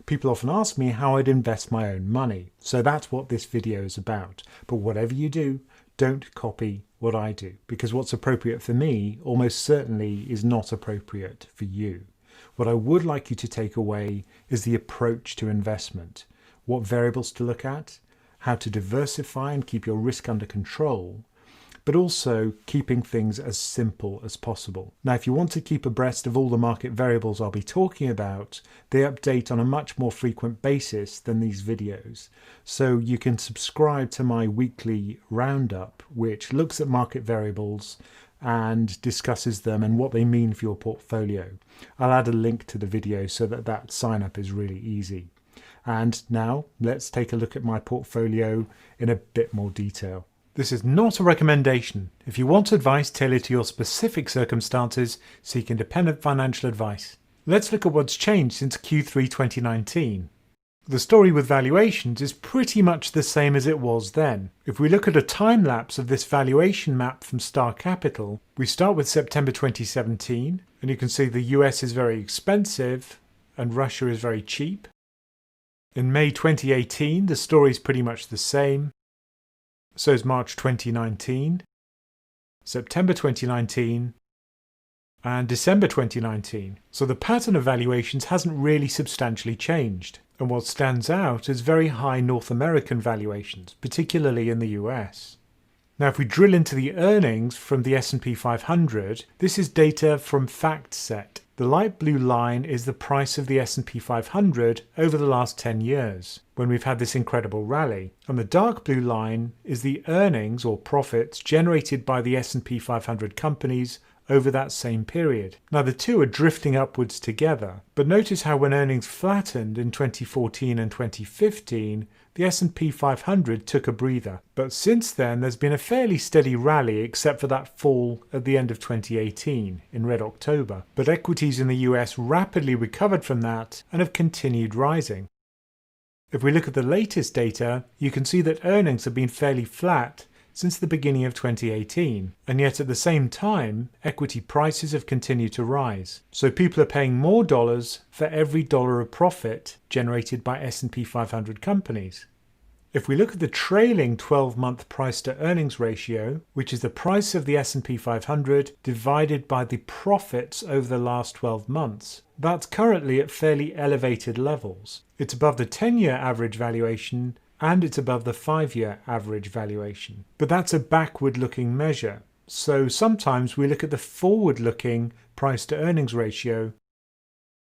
People often ask me how I'd invest my own money, so that's what this video is about. But whatever you do, don't copy what I do, because what's appropriate for me almost certainly is not appropriate for you. What I would like you to take away is the approach to investment, what variables to look at, how to diversify and keep your risk under control, but also keeping things as simple as possible. Now, if you want to keep abreast of all the market variables I'll be talking about, they update on a much more frequent basis than these videos. So you can subscribe to my weekly roundup, which looks at market variables and discusses them and what they mean for your portfolio. I'll add a link to the video so that sign up is really easy. And now let's take a look at my portfolio in a bit more detail. This is not a recommendation. If you want advice tailored to your specific circumstances, seek independent financial advice. Let's look at what's changed since Q3 2019. The story with valuations is pretty much the same as it was then. If we look at a time lapse of this valuation map from Star Capital, we start with September 2017, and you can see the US is very expensive and Russia is very cheap. In May 2018, the story is pretty much the same. So is March 2019, September 2019, and December 2019. So the pattern of valuations hasn't really substantially changed. And what stands out is very high North American valuations, particularly in the US. Now, if we drill into the earnings from the S&P 500, this is data from FactSet. The light blue line is the price of the S&P 500 over the last 10 years, when we've had this incredible rally. And the dark blue line is the earnings or profits generated by the S&P 500 companies over that same period. Now the two are drifting upwards together, but notice how when earnings flattened in 2014 and 2015, the S&P 500 took a breather. But since then, there's been a fairly steady rally except for that fall at the end of 2018 in red October. But equities in the US rapidly recovered from that and have continued rising. If we look at the latest data, you can see that earnings have been fairly flat since the beginning of 2018, and yet at the same time, equity prices have continued to rise. So people are paying more dollars for every dollar of profit generated by S&P 500 companies. If we look at the trailing 12-month price to earnings ratio, which is the price of the S&P 500 divided by the profits over the last 12 months, that's currently at fairly elevated levels. It's above the 10-year average valuation and it's above the 5-year average valuation. But that's a backward-looking measure. So sometimes we look at the forward-looking price-to-earnings ratio,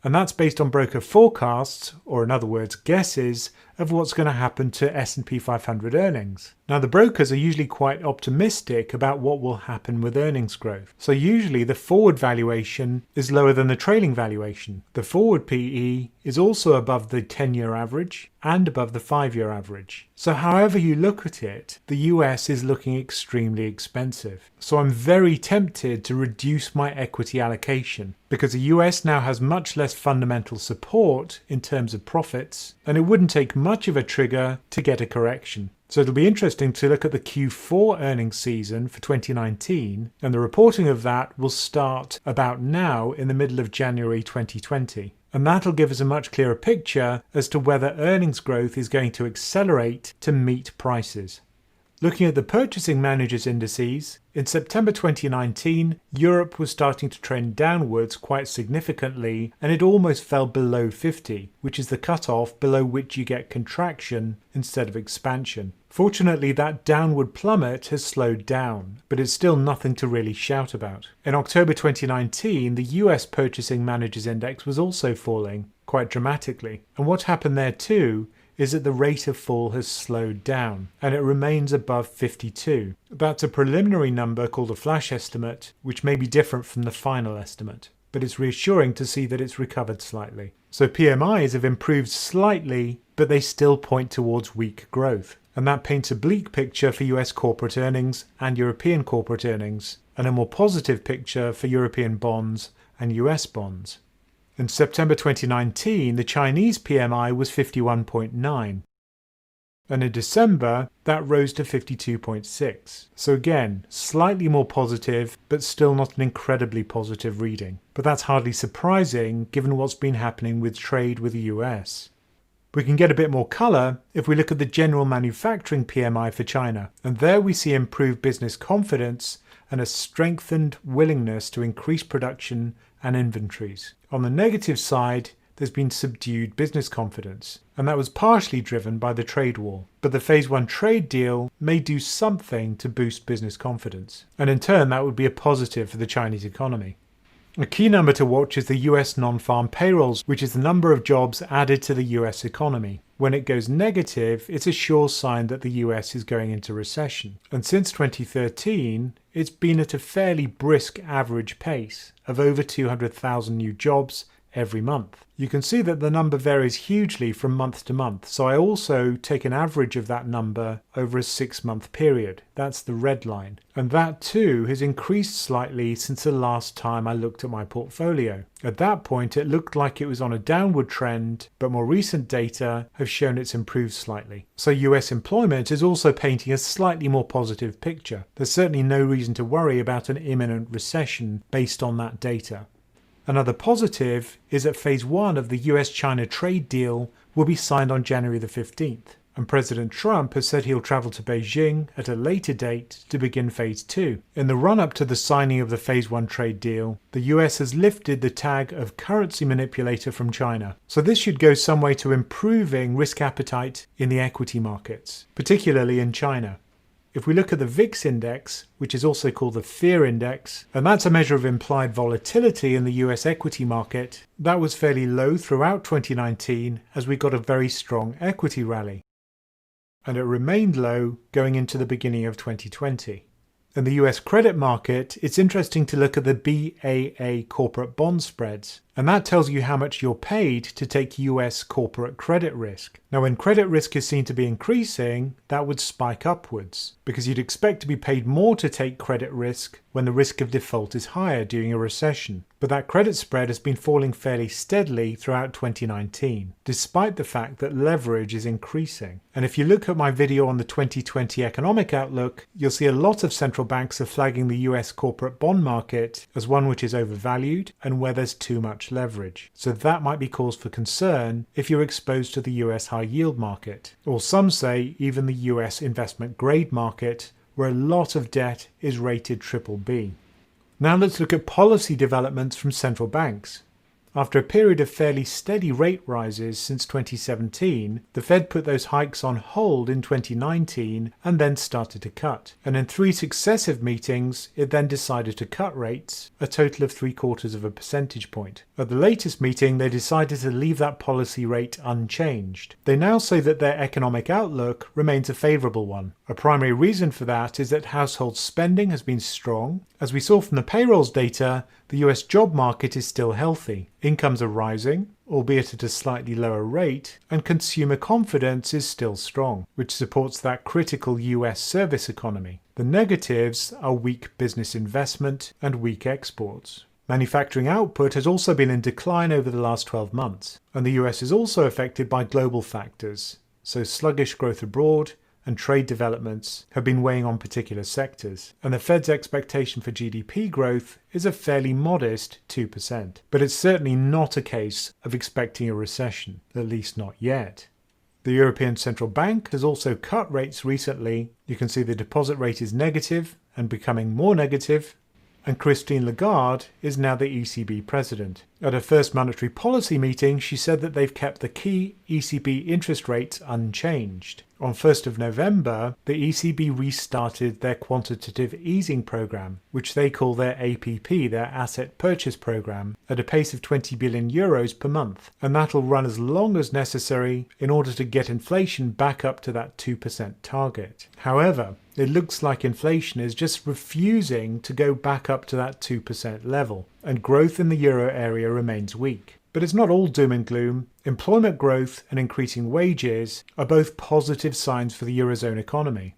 and that's based on broker forecasts, or in other words, guesses, of what's going to happen to S&P 500 earnings. Now, the brokers are usually quite optimistic about what will happen with earnings growth. So usually the forward valuation is lower than the trailing valuation. The forward PE is also above the 10-year average and above the 5-year average. So however you look at it, the US is looking extremely expensive. So I'm very tempted to reduce my equity allocation because the US now has much less fundamental support in terms of profits, and it wouldn't take much of a trigger to get a correction. So it'll be interesting to look at the Q4 earnings season for 2019, and the reporting of that will start about now in the middle of January 2020. And that'll give us a much clearer picture as to whether earnings growth is going to accelerate to meet prices. Looking at the purchasing managers indices, in September 2019, Europe was starting to trend downwards quite significantly, and it almost fell below 50, which is the cutoff below which you get contraction instead of expansion. Fortunately, that downward plummet has slowed down, but it's still nothing to really shout about. In October 2019, the US Purchasing Managers Index was also falling quite dramatically, and what happened there too is that the rate of fall has slowed down and it remains above 52. That's a preliminary number called a flash estimate, which may be different from the final estimate, but it's reassuring to see that it's recovered slightly. So PMIs have improved slightly, but they still point towards weak growth. And that paints a bleak picture for US corporate earnings and European corporate earnings, and a more positive picture for European bonds and US bonds. In September 2019, the Chinese PMI was 51.9, and in December that rose to 52.6. So again, slightly more positive, but still not an incredibly positive reading. But that's hardly surprising given what's been happening with trade with the US. We can get a bit more colour if we look at the general manufacturing PMI for China, and there we see improved business confidence and a strengthened willingness to increase production and inventories. On the negative side, there's been subdued business confidence, and that was partially driven by the trade war. But the Phase 1 trade deal may do something to boost business confidence, and in turn that would be a positive for the Chinese economy. A key number to watch is the US non-farm payrolls, which is the number of jobs added to the US economy. When it goes negative, it's a sure sign that the US is going into recession. And since 2013, it's been at a fairly brisk average pace of over 200,000 new jobs every month. You can see that the number varies hugely from month to month, so I also take an average of that number over a 6-month period. That's the red line. And that too has increased slightly since the last time I looked at my portfolio. At that point it looked like it was on a downward trend, but more recent data have shown it's improved slightly. So US employment is also painting a slightly more positive picture. There's certainly no reason to worry about an imminent recession based on that data. Another positive is that Phase 1 of the US-China trade deal will be signed on January the 15th, and President Trump has said he'll travel to Beijing at a later date to begin Phase 2. In the run-up to the signing of the Phase 1 trade deal, the US has lifted the tag of currency manipulator from China, so this should go some way to improving risk appetite in the equity markets, particularly in China. If we look at the VIX index, which is also called the fear index, and that's a measure of implied volatility in the US equity market, that was fairly low throughout 2019 as we got a very strong equity rally. And it remained low going into the beginning of 2020. In the US credit market, it's interesting to look at the BAA corporate bond spreads, and that tells you how much you're paid to take US corporate credit risk. Now, when credit risk is seen to be increasing, that would spike upwards, because you'd expect to be paid more to take credit risk when the risk of default is higher during a recession. But that credit spread has been falling fairly steadily throughout 2019, despite the fact that leverage is increasing. And if you look at my video on the 2020 economic outlook, you'll see a lot of central banks are flagging the US corporate bond market as one which is overvalued and where there's too much leverage. So that might be cause for concern if you're exposed to the US high yield market, or some say even the US investment grade market, where a lot of debt is rated BBB. Now let's look at policy developments from central banks. After a period of fairly steady rate rises since 2017, the Fed put those hikes on hold in 2019 and then started to cut. And in 3 successive meetings, it then decided to cut rates, a total of 0.75 percentage point. At the latest meeting, they decided to leave that policy rate unchanged. They now say that their economic outlook remains a favourable one. A primary reason for that is that household spending has been strong. As we saw from the payrolls data, the US job market is still healthy. Incomes are rising, albeit at a slightly lower rate, and consumer confidence is still strong, which supports that critical US service economy. The negatives are weak business investment and weak exports. Manufacturing output has also been in decline over the last 12 months, and the US is also affected by global factors, so sluggish growth abroad and trade developments have been weighing on particular sectors, and the Fed's expectation for GDP growth is a fairly modest 2%. But it's certainly not a case of expecting a recession, at least not yet. The European Central Bank has also cut rates recently. You can see the deposit rate is negative and becoming more negative, and Christine Lagarde is now the ECB president. At her first monetary policy meeting, she said that they've kept the key ECB interest rates unchanged. On 1st of November, the ECB restarted their quantitative easing program, which they call their APP, their asset purchase program, at a pace of 20 billion euros per month. And that'll run as long as necessary in order to get inflation back up to that 2% target. However, it looks like inflation is just refusing to go back up to that 2% level, and growth in the euro area remains weak. But it's not all doom and gloom. Employment growth and increasing wages are both positive signs for the Eurozone economy.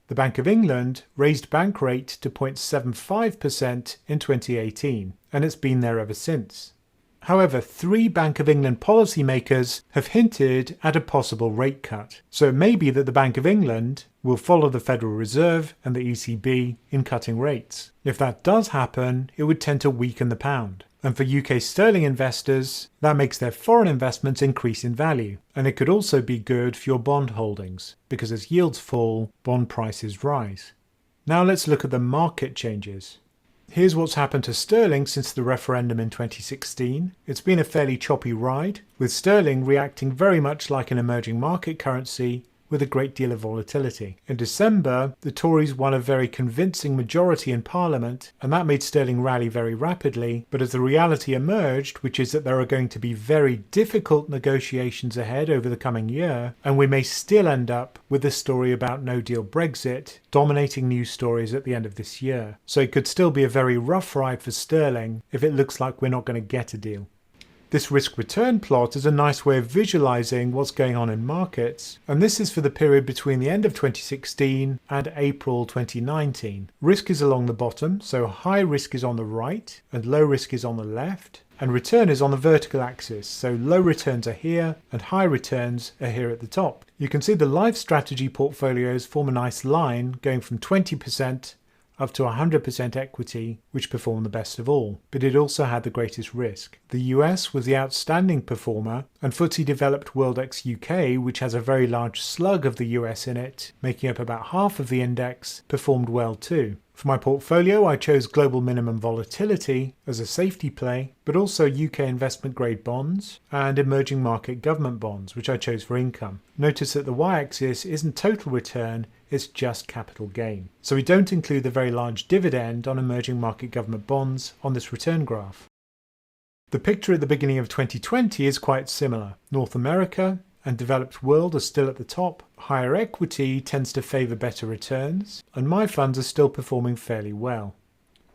The Bank of England raised bank rate to 0.75% in 2018, and it's been there ever since. However, 3 Bank of England policymakers have hinted at a possible rate cut, so it may be that the Bank of England will follow the Federal Reserve and the ECB in cutting rates. If that does happen, it would tend to weaken the pound. And for UK sterling investors, that makes their foreign investments increase in value. And it could also be good for your bond holdings, because as yields fall, bond prices rise. Now let's look at the market changes. Here's what's happened to sterling since the referendum in 2016. It's been a fairly choppy ride, with sterling reacting very much like an emerging market currency with a great deal of volatility. In December, the Tories won a very convincing majority in Parliament, and that made sterling rally very rapidly. But as the reality emerged, which is that there are going to be very difficult negotiations ahead over the coming year, and we may still end up with the story about no-deal Brexit dominating news stories at the end of this year. So it could still be a very rough ride for sterling if it looks like we're not going to get a deal. This risk-return plot is a nice way of visualizing what's going on in markets, and this is for the period between the end of 2016 and April 2019. Risk is along the bottom, so high risk is on the right and low risk is on the left, and return is on the vertical axis, so low returns are here and high returns are here at the top. You can see the life strategy portfolios form a nice line going from 20% up to 100% equity, which performed the best of all, but it also had the greatest risk. The US was the outstanding performer, and FTSE Developed World ex UK, which has a very large slug of the US in it, making up about half of the index, performed well too. For my portfolio, I chose global minimum volatility as a safety play, but also UK investment grade bonds and emerging market government bonds, which I chose for income. Notice that the y-axis isn't total return, it's just capital gain. So we don't include the very large dividend on emerging market government bonds on this return graph. The picture at the beginning of 2020 is quite similar. North America and developed world are still at the top. Higher equity tends to favour better returns, and my funds are still performing fairly well.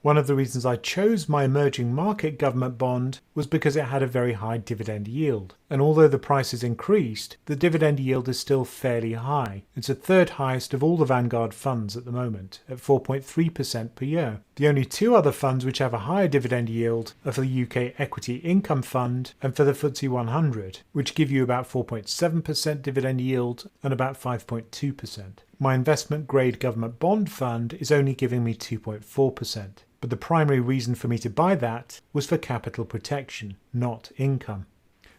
One of the reasons I chose my emerging market government bond was because it had a very high dividend yield. And although the price has increased, the dividend yield is still fairly high. It's the third highest of all the Vanguard funds at the moment, at 4.3% per year. The only two other funds which have a higher dividend yield are for the UK Equity Income Fund and for the FTSE 100, which give you about 4.7% dividend yield and about 5.2%. My investment grade government bond fund is only giving me 2.4%. But the primary reason for me to buy that was for capital protection, not income.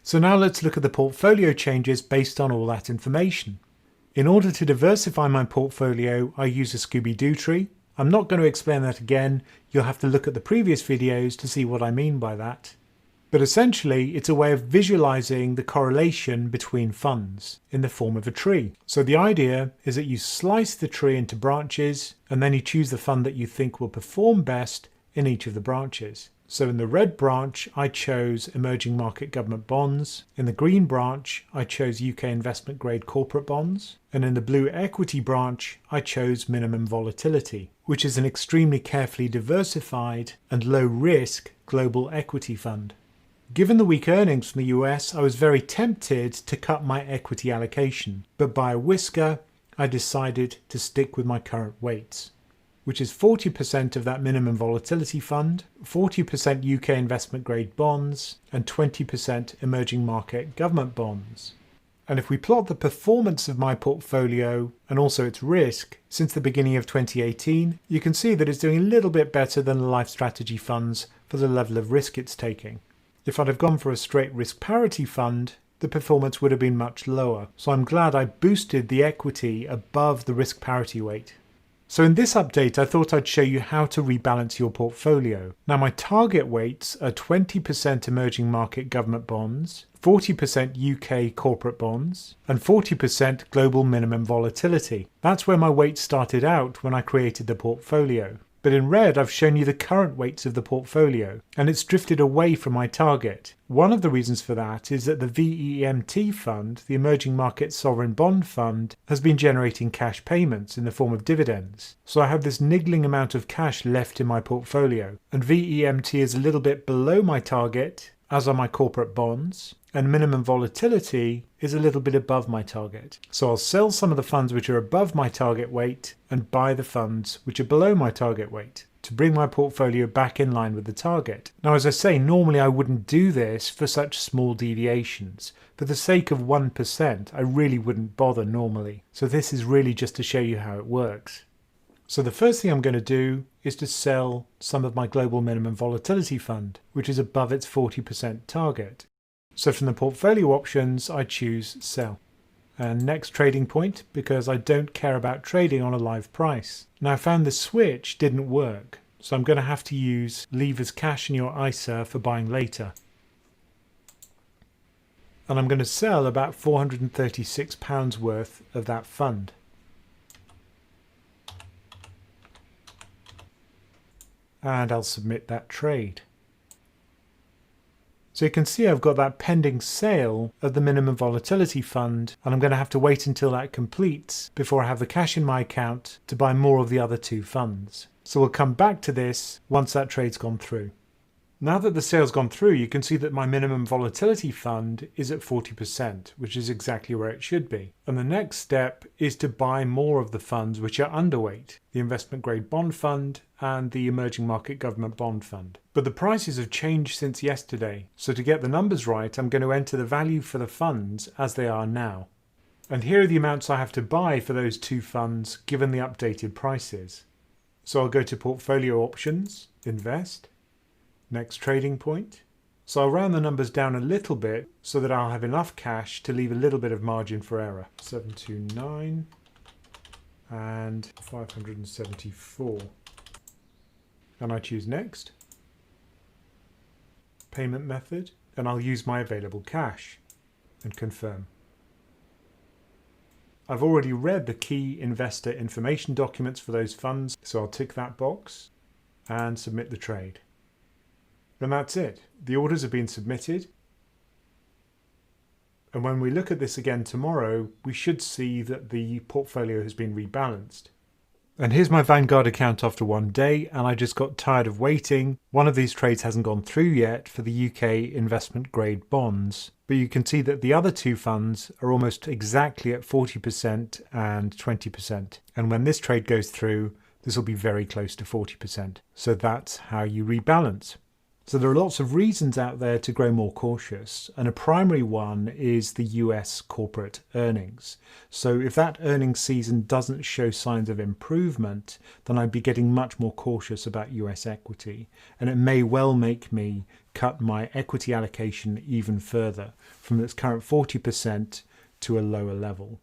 So now let's look at the portfolio changes based on all that information. In order to diversify my portfolio, I use a Scooby-Doo tree. I'm not going to explain that again. You'll have to look at the previous videos to see what I mean by that. But essentially, it's a way of visualizing the correlation between funds in the form of a tree. So the idea is that you slice the tree into branches and then you choose the fund that you think will perform best in each of the branches. So in the red branch, I chose emerging market government bonds. In the green branch, I chose UK investment grade corporate bonds. And in the blue equity branch, I chose minimum volatility, which is an extremely carefully diversified and low risk global equity fund. Given the weak earnings from the US, I was very tempted to cut my equity allocation, but by a whisker, I decided to stick with my current weights, which is 40% of that minimum volatility fund, 40% UK investment grade bonds, and 20% emerging market government bonds. And if we plot the performance of my portfolio and also its risk since the beginning of 2018, you can see that it's doing a little bit better than the life strategy funds for the level of risk it's taking. If I'd have gone for a straight risk parity fund, the performance would have been much lower. So I'm glad I boosted the equity above the risk parity weight. So in this update, I thought I'd show you how to rebalance your portfolio. Now my target weights are 20% emerging market government bonds, 40% UK corporate bonds, and 40% global minimum volatility. That's where my weights started out when I created the portfolio. But in red, I've shown you the current weights of the portfolio, and it's drifted away from my target. One of the reasons for that is that the VEMT fund, the Emerging Market Sovereign Bond Fund, has been generating cash payments in the form of dividends. So I have this niggling amount of cash left in my portfolio, and VEMT is a little bit below my target, as are my corporate bonds, and minimum volatility is a little bit above my target. So I'll sell some of the funds which are above my target weight and buy the funds which are below my target weight to bring my portfolio back in line with the target. Now, as I say, normally I wouldn't do this for such small deviations. For the sake of 1%, I really wouldn't bother normally. So this is really just to show you how it works. So the first thing I'm going to do is to sell some of my global minimum volatility fund, which is above its 40% target. So from the portfolio options, I choose sell. And next trading point, because I don't care about trading on a live price. Now I found the switch didn't work, so I'm going to have to use leave as cash in your ISA for buying later. And I'm going to sell about £436 worth of that fund. And I'll submit that trade. So you can see I've got that pending sale of the minimum volatility fund, and I'm going to have to wait until that completes before I have the cash in my account to buy more of the other two funds. So we'll come back to this once that trade's gone through. Now that the sale's gone through, you can see that my minimum volatility fund is at 40%, which is exactly where it should be. And the next step is to buy more of the funds which are underweight, the investment grade bond fund and the emerging market government bond fund. But the prices have changed since yesterday, so to get the numbers right, I'm going to enter the value for the funds as they are now. And here are the amounts I have to buy for those two funds given the updated prices. So I'll go to Portfolio Options, Invest, next trading point. So I'll round the numbers down a little bit so that I'll have enough cash to leave a little bit of margin for error. 729 and 574. And I choose next. Payment method, and I'll use my available cash and confirm. I've already read the key investor information documents for those funds, so I'll tick that box and submit the trade. And that's it. The orders have been submitted. And when we look at this again tomorrow, we should see that the portfolio has been rebalanced. And here's my Vanguard account after one day, and I just got tired of waiting. One of these trades hasn't gone through yet for the UK investment grade bonds, but you can see that the other two funds are almost exactly at 40% and 20. And when this trade goes through, this will be very close to 40%. So that's how you rebalance. So there are lots of reasons out there to grow more cautious, and a primary one is the US corporate earnings. So if that earnings season doesn't show signs of improvement, then I'd be getting much more cautious about US equity, and it may well make me cut my equity allocation even further from its current 40% to a lower level.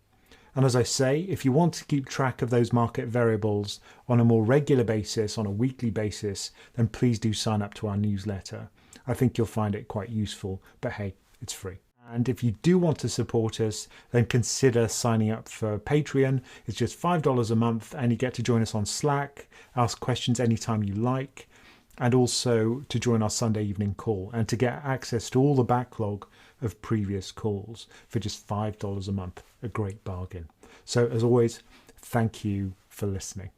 And as I say, if you want to keep track of those market variables on a more regular basis, on a weekly basis, then please do sign up to our newsletter. I think you'll find it quite useful, but hey, it's free. And if you do want to support us, then consider signing up for Patreon. It's just $5 a month, and you get to join us on Slack, ask questions anytime you like, and also to join our Sunday evening call and to get access to all the backlog of previous calls for just $5 a month. A great bargain. So as always, thank you for listening.